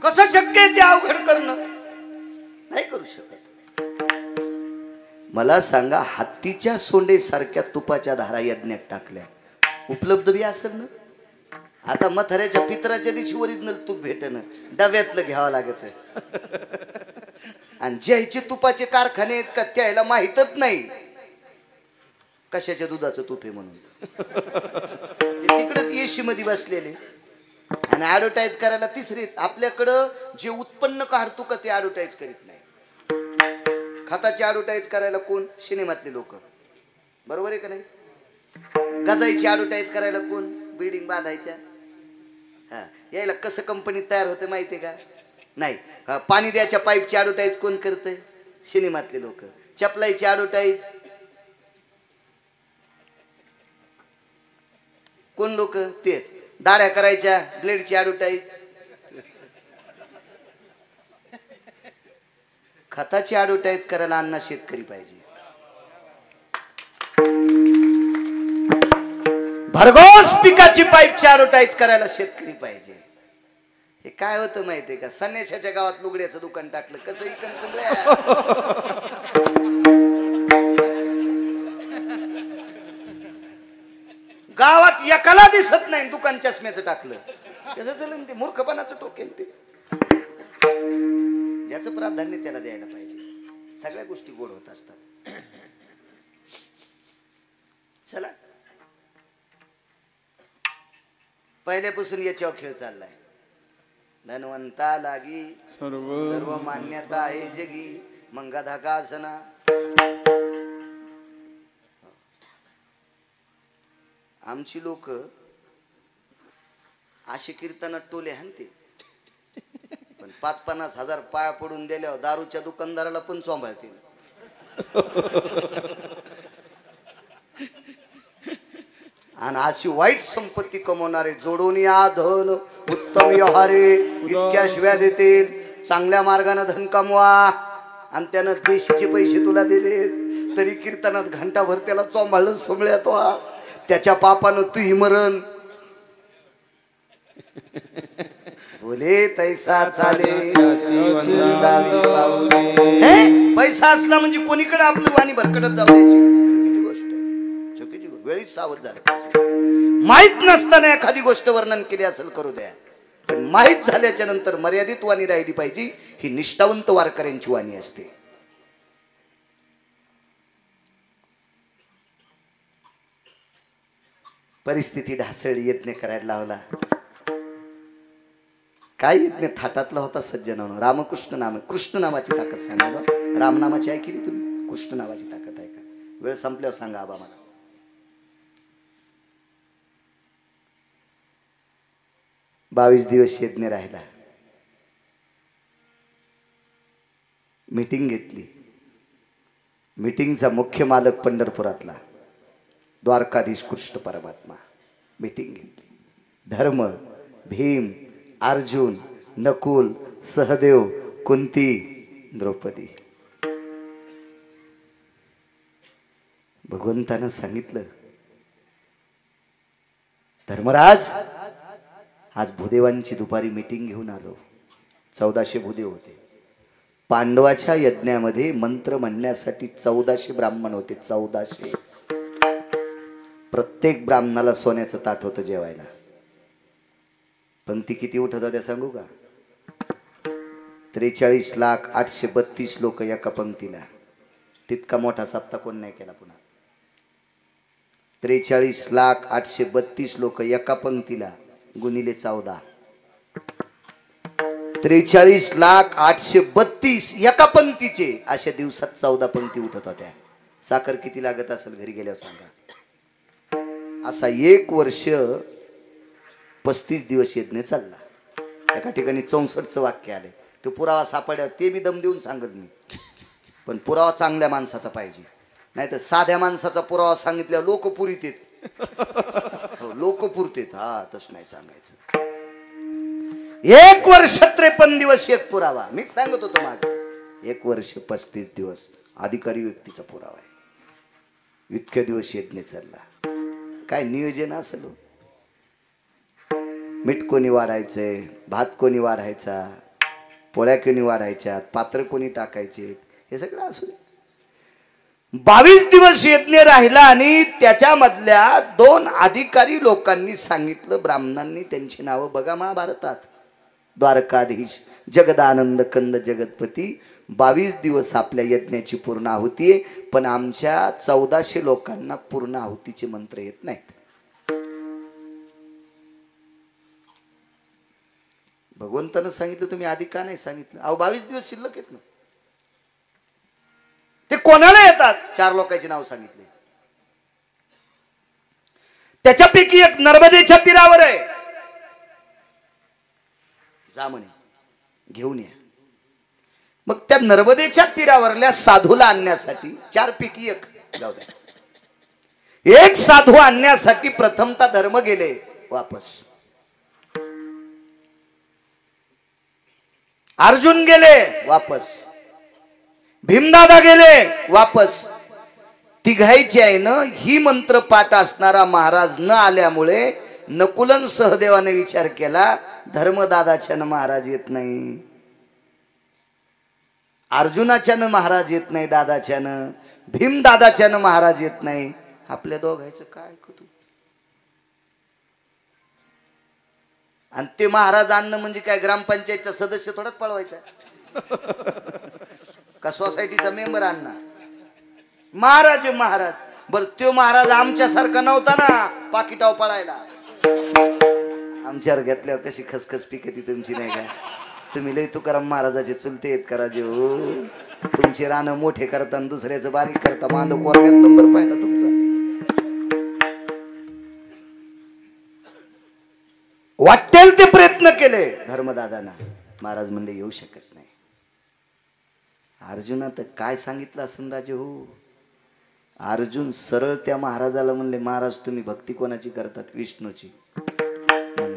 कसं शक्य आहे ते अवघड करणं? नाही करू शकत. मला सांगा हत्तीच्या सोंडेसारख्या तुपाच्या धारा यज्ञात टाकल्या उपलब्ध बी असेल ना. आता मथऱ्याच्या पितराच्या दिवशी ओरिजिनल तूप भेटणं डब्यातलं घ्यावं लागत आणि ज्याचे तुपाचे कारखाने आहेत का त्याला माहीतच नाही कशाच्या दुधाचं तूप आहे म्हणून. तिकडे एसी मध्ये बसलेले आणि ऍडव्हर्टाईज करायला तिसरीच. आपल्याकडं जे उत्पन्न काढतो का ते ऍडव्हर्टाईज करीत नाही. खताची ऍडव्हर्टाईज करायला कोण? सिनेमातले लोक. बरोबर आहे का नाही? गजाईची ऍडव्हर्टाईज करायला कोण? बिल्डिंग बांधायच्या. हा यायला कसं कंपनीत तयार होते माहितीये का? नाही. पाणी द्यायच्या पाईपची ऍडव्हर्टाईज कोण करतंय? सिनेमातले लोक. चपलाईची ऍडव्हर्टाईज कोण लोक? तेच. दाढ्या करायच्या ब्लेडची ऍडव्हर्टाईज. खताची ऍडव्हर्टाईज करायला अण्णा शेतकरी पाहिजे. भरघोस पिकाची पाईपची ऍडव्हर्टाईज करायला शेतकरी पाहिजे. हे काय होतं माहितीये का? संन्याशाच्या गावात लुगड्याचं दुकान टाकलं कसं इकन सुंगड्या. गावात एकाला दिसत नाही दुकान चष्म्याचं टाकलं कसं चालेल? ते मूर्खपणाचं टोकेन ते. याचं प्राधान्य त्याला द्यायला पाहिजे. सगळ्या गोष्टी गोड होत असतात. चला पहिल्यापासून याच्यावर खेळ चाललाय. धनवंता लागी सर्व मान्यता आहे जगी मंगधा का असना. आमची लोक अशी कीर्तनात टोले हाणते पण 5-50 हजार पाया पडून दिल्यावर दारूच्या दुकानदाराला पण सांभाळते. आणि अशी वाईट संपत्ती कमवणारे जोडून या धन उत्तम व्यवहारे इतक्या शिव्या देतील. चांगल्या मार्गाने धन कमवा आणि त्यानं देशीचे पैसे तुला दिले तरी कीर्तनात घंटाभर त्याला चोंभाळून सोमळ्यात वा. त्याच्या पापानं तूही मरण. बोले तैसा चाले पैसा असला म्हणजे कोणीकडे आपलं वाणी भरकटत जाऊ द्यायची. चुकीची गोष्ट आहे. चुकीची वेळीच सावध झालं. माहित नसताना एखादी गोष्ट वर्णन केली असेल करू द्या पण माहित झाल्याच्या नंतर मर्यादित वाणी राहिली पाहिजे. ही निष्ठावंत वारकऱ्यांची वाणी असते. परिस्थिती ढासळली. यज्ञ करायला लावला. काय यज्ञ थाटातला होता सज्जनानं. रामकृष्ण नाम. कृष्ण नावाची ताकद सांगा. राम नामाची ऐकली तुम्ही? कृष्ण नावाची ताकद आहे का? वेळ संपल्यावर सांगा आबा मला. बावीस दिवस यज्ञ राहिला. मीटिंग घेतली. मीटिंगचा मुख्य मालक पंढरपुरातला द्वारकाधीश कृष्ण परमात्मा. मीटिंग घेतली. धर्म, भीम, अर्जुन, नकुल, सहदेव, कुंती, द्रौपदी. भगवंतानं सांगितलं धर्मराज आज भूदेवांची दुपारी मीटिंग घेऊन आलो. 1400 भूदेव होते. पांडवाच्या यज्ञामध्ये मंत्र म्हणण्यासाठी 1400 ब्राह्मण होते. 1400. प्रत्येक ब्राह्मणाला सोन्याचं ताट होतं जेवायला. पंक्ती किती उठत होत्या सांगू का? 43,832 लोक एका पंक्तीला. तितका मोठा सप्ताह कोण नाही केला पुन्हा. 43,832 लोक एका पंक्तीला गुणिले 14. 43,832 एका पंक्तीचे. अशा दिवसात 14 पंक्ती उठत होत्या. साखर किती लागत असेल घरी गेल्यावर सांगा. असा 1 वर्ष 35 दिवस यज्ञ चालला. एका ठिकाणी 64चं वाक्य आले. तो पुरावा सापड्यावर ते बी दम देऊन सांगत मी. पण पुरावा चांगल्या माणसाचा पाहिजे. नाही तर साध्या माणसाचा पुरावा सांगितल्यावर लोक पुरीत. लोक पुरतेत. हा तसं नाही सांगायचं. 1 वर्ष 53 दिवस एक पुरावा. मीच सांगत होतो मागे. 1 वर्ष 35 दिवस अधिकारी व्यक्तीचा पुरावा आहे. इतक्या दिवस यज्ञ चालला. काय नियोजन असेल. मीठ कोणी वाढायचंय, भात कोणी वाढायचा, पोळ्या कोणी वाढायच्या, पात्र कोणी टाकायचे, हे सगळं असू दे. 22 दिवस यज्ञ राहिला आणि त्याच्यामधल्या 2 अधिकारी लोकांनी सांगितलं. ब्राह्मणांनी त्यांची नावं बघा महाभारतात. द्वारकाधीश, जगदानंद कंद जगतपती. 22 दिवस आपल्या यज्ञाची पूर्ण आहुती आहे. पण आमच्या 1400 लोकांना पूर्ण आहुतीचे मंत्र येत नाहीत. भगवंतानं सांगितलं, तुम्ही आधी का नाही सांगितलं? 22 दिवस शिल्लक येत ना. ते कोणाला येतात? 4 लोकांची नाव सांगितले. त्याच्यापैकी एक नर्मदेच्या तीरावर आहे. जा म्हणे, घेऊन या. मग त्या नर्मदेच्या तीरावरल्या साधूला आणण्यासाठी 4 पैकी एक जाऊ द्या. एक साधू आणण्यासाठी प्रथमता धर्म गेले वापस. अर्जुन गेले वापस. भीमदादा गेले वापस. तिघायची आहे ना. ही मंत्र पाठ असणारा महाराज न आल्यामुळे नकुलन सहदेवाने विचार केला, धर्मदादाच्यानं महाराज येत नाही, अर्जुनाच्यानं महाराज येत नाही, दादाच्यानं भीमदादाच्यानं महाराज येत नाही. आपल्या दोघायचं काय करू? आणि ते महाराज आणणं म्हणजे काय ग्रामपंचायतचा सदस्य थोडाच पळवायचा का सोसायटीचा मेंबर आणणार? महाराज आहे महाराज. बर तो महाराज आमच्यासारखा नव्हता ना पाकिटाव पळायला. आमच्यावर घेतल्यावर कशी खसखस पिकती तुमची नाही का? तुम्ही लय तुकाराम महाराजाचे चुलते आहेत करा जे हो. तुमचे रानं मोठे करता आणि दुसऱ्याचं बारीक करता. मांद कोरड्यात नंबर पाहिला तुमचा. वाटेल ते प्रयत्न केले धर्मदादांना. महाराज म्हणले येऊ शकत नाही. अर्जुना तर काय सांगितलं असं राजे हो. अर्जुन सरळ त्या महाराजाला म्हणले, महाराज तुम्ही भक्ती कोणाची करतात? विष्णूची.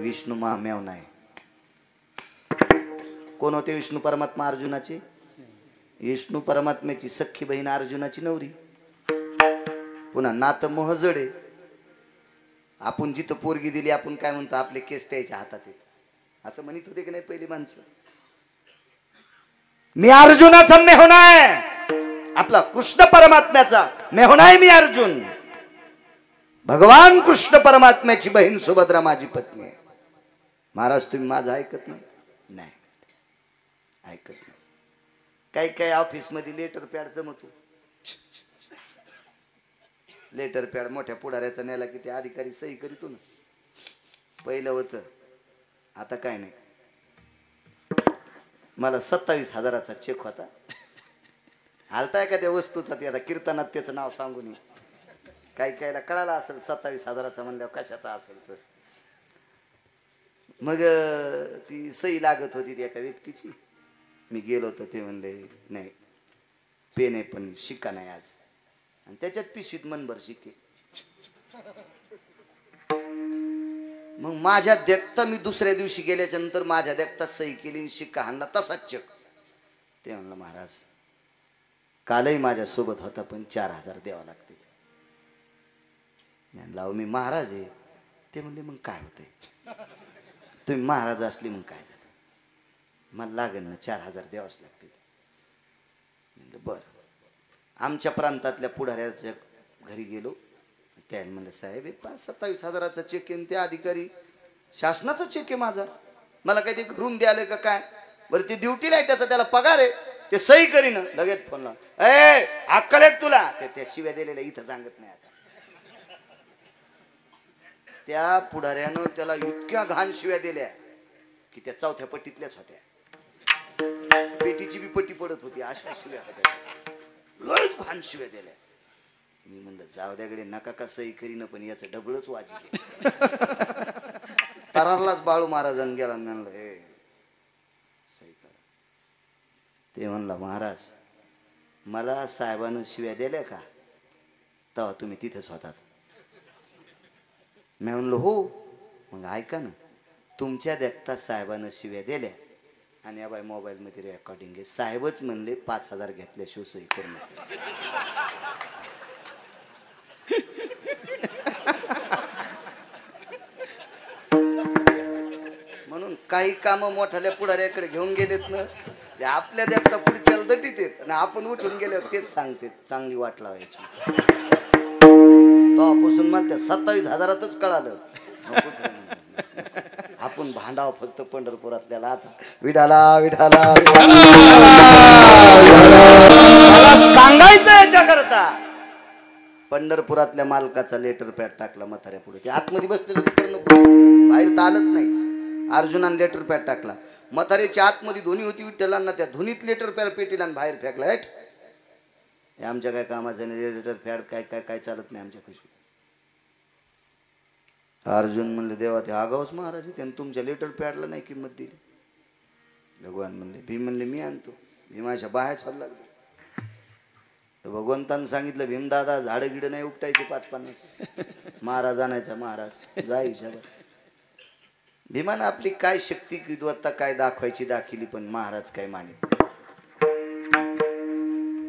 विष्णू महामेव नाही. कोण होते विष्णू परमात्मा? अर्जुनाचे. विष्णू परमात्म्याची सख्खी बहीण अर्जुनाची नवरी. पुन्हा नातं मोहजडे. आपण जिथं पोरगी दिली आपण काय म्हणतो? आपले केस त्याच्या हातात आहेत असं म्हणत होते की नाही पहिली माणसं? मी अर्जुनाचा मेहुणा आहे. आपला कृष्ण परमात्म्याचा मेहुणा आहे मी अर्जुन. भगवान कृष्ण परमात्म्याची बहीण सुभद्रा माझी पत्नी आहे. महाराज तुम्ही माझं ऐकत नाही? नाही ऐकत नाही. काही काही ऑफिस मध्ये लेटर पॅड जमतो. लेटर पॅड मोठ्या पुढाऱ्याचा नेला की ते अधिकारी सही करीतो ना. पहिलं होतं, आता काय नाही. मला 27,000चा चेक होता. हालताय का त्या वस्तूचा? ते आता कीर्तनात त्याचं नाव सांगून काही कायला कळाला असेल 27,000चा म्हणल्यावर कशाचा असेल तर. मग ती सही लागत होती ती एका व्यक्तीची. मी गेलो तर ते म्हणले नाही पेन आहे पण शिक्का नाही आज. आणि त्याच्यात पिशवीत मनभर शिक्के. मग माझ्या देखता मी दुसऱ्या दिवशी गेल्याच्या नंतर माझ्या देखता सही केली, शिक्का हाणला, तसाच चेक. ते म्हणलं महाराज कालही माझ्या सोबत होता पण 4,000 द्यावा लागते. म्हणलं मी महाराज आहे. ते म्हणले मग काय होतंय? तुम्ही महाराज असले मग काय झालं? मला लागेल ना 4,000 द्यावाच लागते. म्हणलं बरं. आमच्या प्रांतातल्या पुढाऱ्याच्या घरी गेलो. त्याने म्हणलं साहेब 27,000चा चेक आहे. त्या अधिकारी शासनाचा चेक आहे माझा, मला काही ते घरून द्यायला का काय? बरं ती ड्युटीला आहे, त्याचा त्याला पगार आहे, ते सही करीन लगेच फोनला, ए अक्कल आहे तुला, त्या शिव्या दिलेल्या इथं सांगत नाही. आता त्या पुढाऱ्यानं त्याला इतक्या घाण शिव्या दिल्या की त्या चौथ्या पट्टीतल्याच होत्या, पेटीची बी पट्टी पडत होती, अशा शिव्या होत्या, लयच घाण शिव्या दिल्या. मी म्हणलं जाऊ द्याकडे, नका का सही करीन, पण याचं डबलच वाजले. तरारलाच बाळू महाराजांनी गेला, म्हणलं हे सही करा. ते म्हणला महाराज मला साहेबानं शिव्या दिल्या का, तेव्हा तुम्ही तिथेच होतात. मी म्हणलो हो. मग ऐका ना, तुमच्या देखता साहेबानं शिव्या दिल्या आणि या बाई मोबाईल मध्ये रेकॉर्डिंग आहे, साहेबच म्हणले 5,000 घेतल्याशिवाय सही करू नका. म्हणून काही काम मोठ्याल्या पुढाऱ्याकडे घेऊन गेलेत ना, ते आपल्या देखता पुढच्याला दटीत येत आणि आपण उठून गेल्यावर तेच सांगते चांगली वाट लावायची. तेव्हापासून मला त्या 27,000च कळालं, आपण भांडाव फक्त पंढरपुरातल्याला. आता विठाला विठाला सांगायचं याच्याकरता, पंढरपुरातल्या मालकाचा लेटर पॅड टाकला म्हाताऱ्या पुढे, ते आतमध्ये बसलेलं बाहेर तर आलंच नाही. अर्जुनाने लेटर पॅड टाकला, म्हाताऱ्याच्या आतमध्ये धुनी होती विठ्ठलांना, त्या धुनीत लेटर पॅड पेटीला बाहेर फेकला. हे आमच्या काय कामाचं नाही, लेटर पॅड काय काय काय चालत नाही आमच्या कशी. अर्जुन म्हणले देवा ते आगावच महाराज, त्यानं तुमच्या लेटर पॅडला नाही किंमत दिली. भगवान म्हणले, भीम म्हणले मी आणतो. भीमाच्या बाहेर चालू लागले. तर भगवंतानं सांगितलं भीमदादा झाडं गिडं नाही उपटायचे 5-50, महाराज आणायचा, महाराज जा हिशाबा. भीमानं आपली काय शक्ती विद्वत्ता काय दाखवायची दाखिली, पण महाराज काय मानित नाही.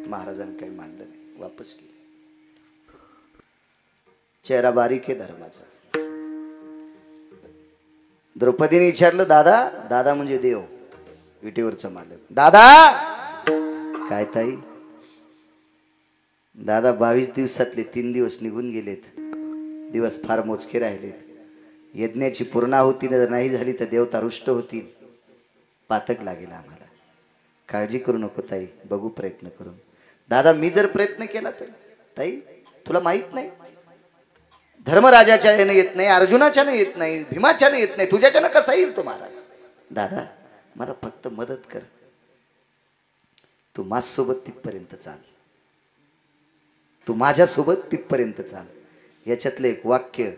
महाराजांनी काही मानलं नाही, वापस केली. चेहरा बारीक आहे धर्माचा. द्रौपदीने विचारलं दादा, दादा म्हणजे देव, विटेवरचा मालक, दादा काय ताई. दादा 22 दिवसातले 3 दिवस निघून गेलेत, दिवस फार मोजके राहिलेत. यज्ञाची पूर्णाहुती जर नाही झाली तर देवता रुष्ट होतील, पातक लागेल आम्हाला. काळजी करू नको ताई, बघू प्रयत्न करून. दादा मी जर प्रयत्न केला तर. ताई तुला माहित नाही, धर्मराजाच्या यानं येत नाही, अर्जुनाच्यानं येत नाही, भीमाच्यानं येत नाही, तुझ्याच्यानं कसा येईल तो महाराज. दादा मला फक्त मदत कर, तू माझ्यासोबत तिथपर्यंत चाल, तू माझ्यासोबत तिथपर्यंत चाल. याच्यातलं एक वाक्य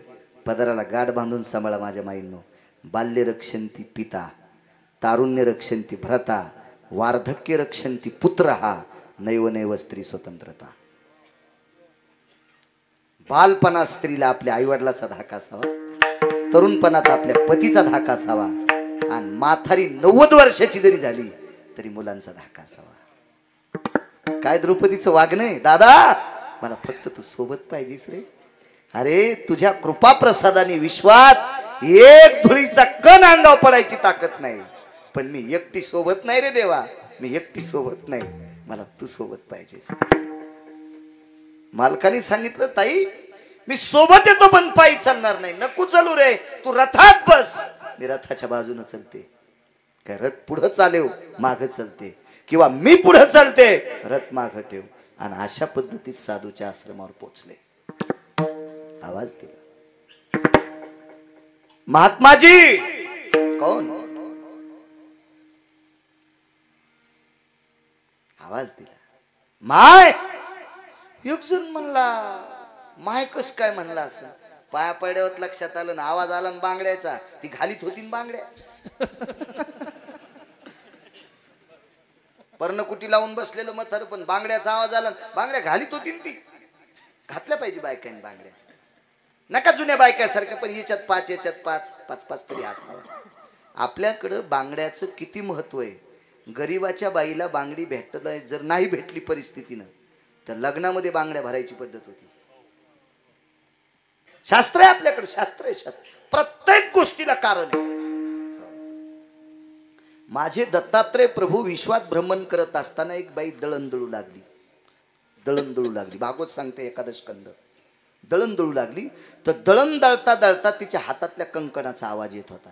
पदराला गाठ बांधून सांभाळा माझ्या माईंनो. बाल्य रक्षंती पिता, तारुण्य रक्षंती भ्रता, वार्धक्य रक्षंती पुत्र, हा नैव नैव स्त्री स्वतंत्रता. बालपणात स्त्रीला आपल्या आईवडिलाचा धाका असावा, तरुणपणात आपल्या पतीचा धाका असावा, आणि म्हातारी 90 वर्षाची जरी झाली तरी मुलांचा धाका असावा. काय द्रौपदीचं वागणं आहे. दादा मला फक्त तू सोबत पाहिजेस रे. अरे तुझ्या कृपा प्रसादाने विश्वात एक धुळीचा कण अंगावर पडायची ताकद नाही, पण मी एकटी सोबत नाही रे देवा, मी एकटी सोबत नाही, मला तू सोबत पाहिजेस. मालकाने सांगितलं ताई मी सोबत येतो पण पायी चालणार नाही. नको चालू रे, तू रथात बस. मी रथाच्या बाजूने चलते. काय रथ पुढं चालेव माग चलते, किंवा मी पुढं चालते रथ माग ठेव. आणि अशा पद्धतीत साधूच्या आश्रमावर पोहोचले. आवाज दिला महात्माजी. कोण? आवाज दिला माय. एकजण म्हणला माय कस काय म्हणला असं. पाया पड्यावर लक्षात आलं ना, आवाज आला ना बांगड्याचा, ती घालीत होती ना बांगड्या. पर्णकुटी लावून बसलेलं मथर, पण बांगड्याचा आवाज आला, बांगड्या घालीत होती ती. घातल्या पाहिजे बायकांनी बांगड्या, नका जुन्या बायकासारख्या, पण याच्यात 5 याच्यात 5 तरी असावं. आपल्याकडं बांगड्याचं किती महत्व आहे. गरीबाच्या बाईला बांगडी भेटत जर नाही भेटली परिस्थितीनं, तर लग्नामध्ये बांगड्या भरायची पद्धत होती. शास्त्र आहे आपल्याकडे, शास्त्र आहे, शास्त्र. प्रत्येक गोष्टीला कारण आहे. माझे दत्तात्रय प्रभू विश्वात भ्रमण करत असताना एक बाई दळण दळू लागली. भागवत सांगते एकादश स्कंद. दळण दळू लागली तर दळण दळता दळता तिच्या हातातल्या कंकणाचा आवाज येत होता.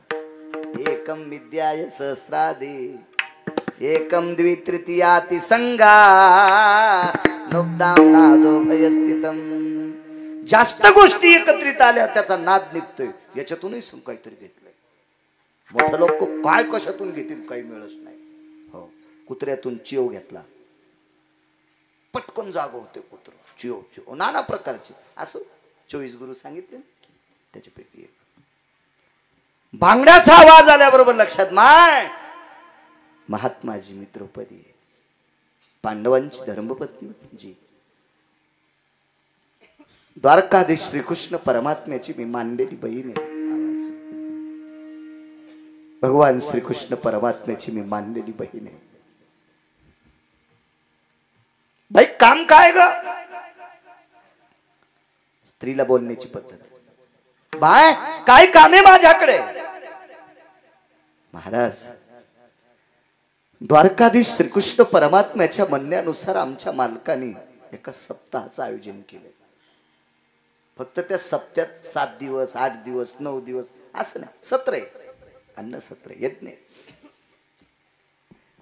एकम विद्याय सहस्रादे एकम द्वितृतीयाति संगा नुब्दाम नादो भयस्थितम. जास्त गोष्टी एकत्रित आल्या त्याचा नाद निघतोय. याच्यातूनही काहीतरी घेतलंय. मोठे लोक काय कशातून घेतील काही मिळत नाही. हो, कुत्र्यातून चिव घेतला, पटकन जाग होते कुत्र. चिव चिव नाना प्रकारचे असो. 24 गुरु सांगितले त्याच्यापैकी एक. भांगड्याचा आवाज आल्याबरोबर लक्षात माय महात्माजी मी द्रौपदी पांडवांची धर्मपत्नी जी द्वारकाधीश श्रीकृष्ण परमात्म्याची मी मानलेली बहीण आहे. भगवान श्रीकृष्ण परमात्म्याची मी मानलेली बहीण आहे. भाई काम काय ग? स्त्रीला बोलण्याची पद्धत. बाय काय काम आहे माझ्याकडे? महाराज द्वारकाधीश श्रीकृष्ण परमात्म्याच्या म्हणण्यानुसार आमच्या मालकाने एका सप्ताहाचं आयोजन केलं. फक्त त्या सप्त्यात 7 दिवस 8 दिवस 9 दिवस असं नाही, सत्र आहे. अन्न सत्र यज्ञ.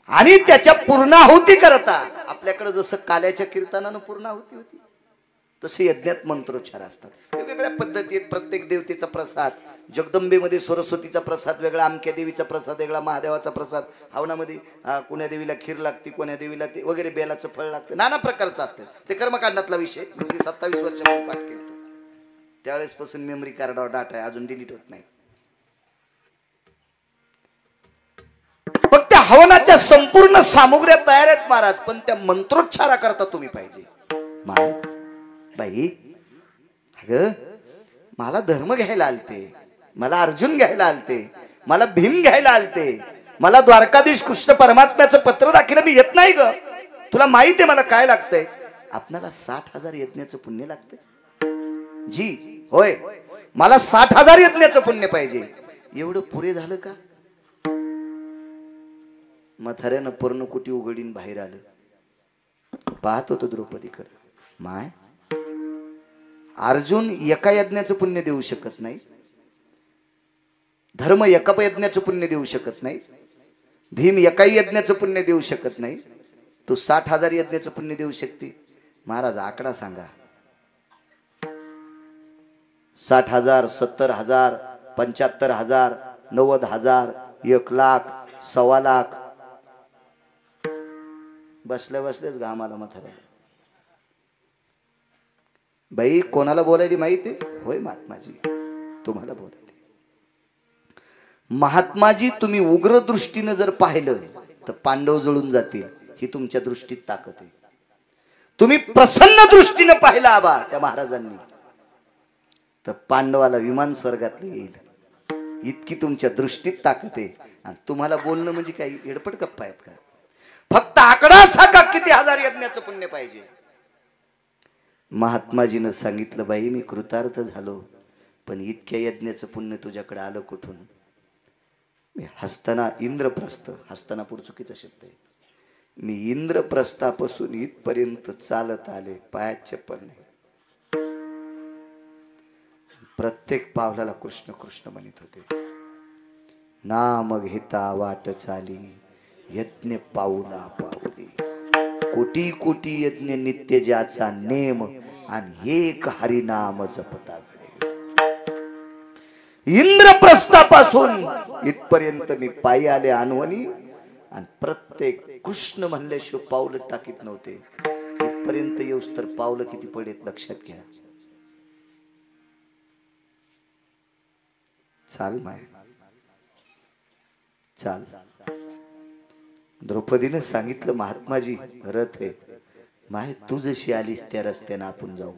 आणि त्याच्या पूर्णाहुती करता आपल्याकडे जसं काल्याच्या कीर्तनानं पूर्णाहुती होती तसे यज्ञात मंत्रोच्चार असतात. वेगवेगळ्या पद्धतीत प्रत्येक देवतेचा प्रसाद. जगदंबेमध्ये सरस्वतीचा प्रसाद वेगळा, अमक्या देवीचा प्रसाद वेगळा, महादेवाचा प्रसाद. हवनामध्ये कोण्या देवीला खीर लागते, कोण्या देवीला ते वगैरे बेलाचं फळ लागतं. नाना प्रकारचं असतं. ते कर्मकांडातला विषय. मी 27 वर्षांपूर्वी पाठ केलं. त्यावेळेस पासून मेमरी कार्डावर डाटा आहे, अजून डिलीट होत नाही. फक्त हवनाच्या संपूर्ण सामुग्र्या तयार आहेत महाराज, पण त्या मंत्रोच्चारा करता तुम्ही पाहिजे. बाई अगं मला धर्म घ्यायला आलते, मला अर्जुन घ्यायला आलते, मला भीम घ्यायला आलते, मला द्वारकाधीश कृष्ण परमात्म्याचं पत्र दाखिलं. मी येत नाही ग. तुला माहित आहे मला काय लागतंय? आपल्याला 60,000 यज्ञाचं पुण्य लागतंय. जी होय, मला 60,000 यज्ञाचं पुण्य पाहिजे. एवढं पुरे झालं का? मथऱ्यानं पर्णकुटी उघडीन बाहेर आलं. पाहत होतो द्रौपदीकडे. माय अर्जुन एका यज्ञाचं पुण्य देऊ शकत नाही, धर्म एका यज्ञाचं पुण्य देऊ शकत नाही, भीम एकाही यज्ञाचं पुण्य देऊ शकत नाही. तू 60,000 यज्ञाचं पुण्य देऊ शकते. महाराज आकडा सांगा. 60,000 70,000 75,000 90,000 1,00,000 1,00,000. बसल्या बसल्याच घामाला मथारा. बाई कोणाला बोलायली माहिती? होय महात्माजी, तुम्हाला बोलायली. महात्माजी तुम्ही उग्र दृष्टीने जर पाहिलं तर पांडव जळून जातील, ही तुमच्या दृष्टीत ताकद आहे. तुम्ही प्रसन्न दृष्टीने पाहिला आबा त्या महाराजांनी तर पांडवाला विमान स्वर्गातले येईल, इतकी तुमच्या दृष्टीत ताकद आहे. आणि तुम्हाला बोलणं म्हणजे काही एडपट गप्पा आहेत का? फक्त आकडा सांगा किती हजार यज्ञाचं पुण्य पाहिजे. महात्माजीनं सांगितलं बाई मी कृतार्थ झालो, पण इतक्या यज्ञाचं पुण्य तुझ्याकडे आलं कुठून? मी हस्तना इंद्रप्रस्थ, हस्तानापूर चुकीचा शब्द आहे. मी इंद्रप्रस्थापासून इथपर्यंत चालत आले, पायात चप्पल नाही. प्रत्येक पावलाला कृष्ण कृष्ण म्हणत होते. नाम घेता वाट चाली यज्ञ पाऊला पाऊली, कोटी कोटी यज्ञ नित्य ज्याचा नेम, आणि एक हरिनाम जपताकडे. इंद्रप्रस्थापासून इथपर्यंत मी पायी आले अनवनी, आणि प्रत्येक कृष्ण म्हणल्याशिवाय पाऊल टाकीत नव्हते. इथपर्यंत येऊस तर पावलं किती पडेत लक्षात घ्या. चाल माय चाल. द्रौपदीने सांगितलं महात्माजी रथ आहे माय, तू जशी आलीस त्या रस्त्याने आपण जाऊ.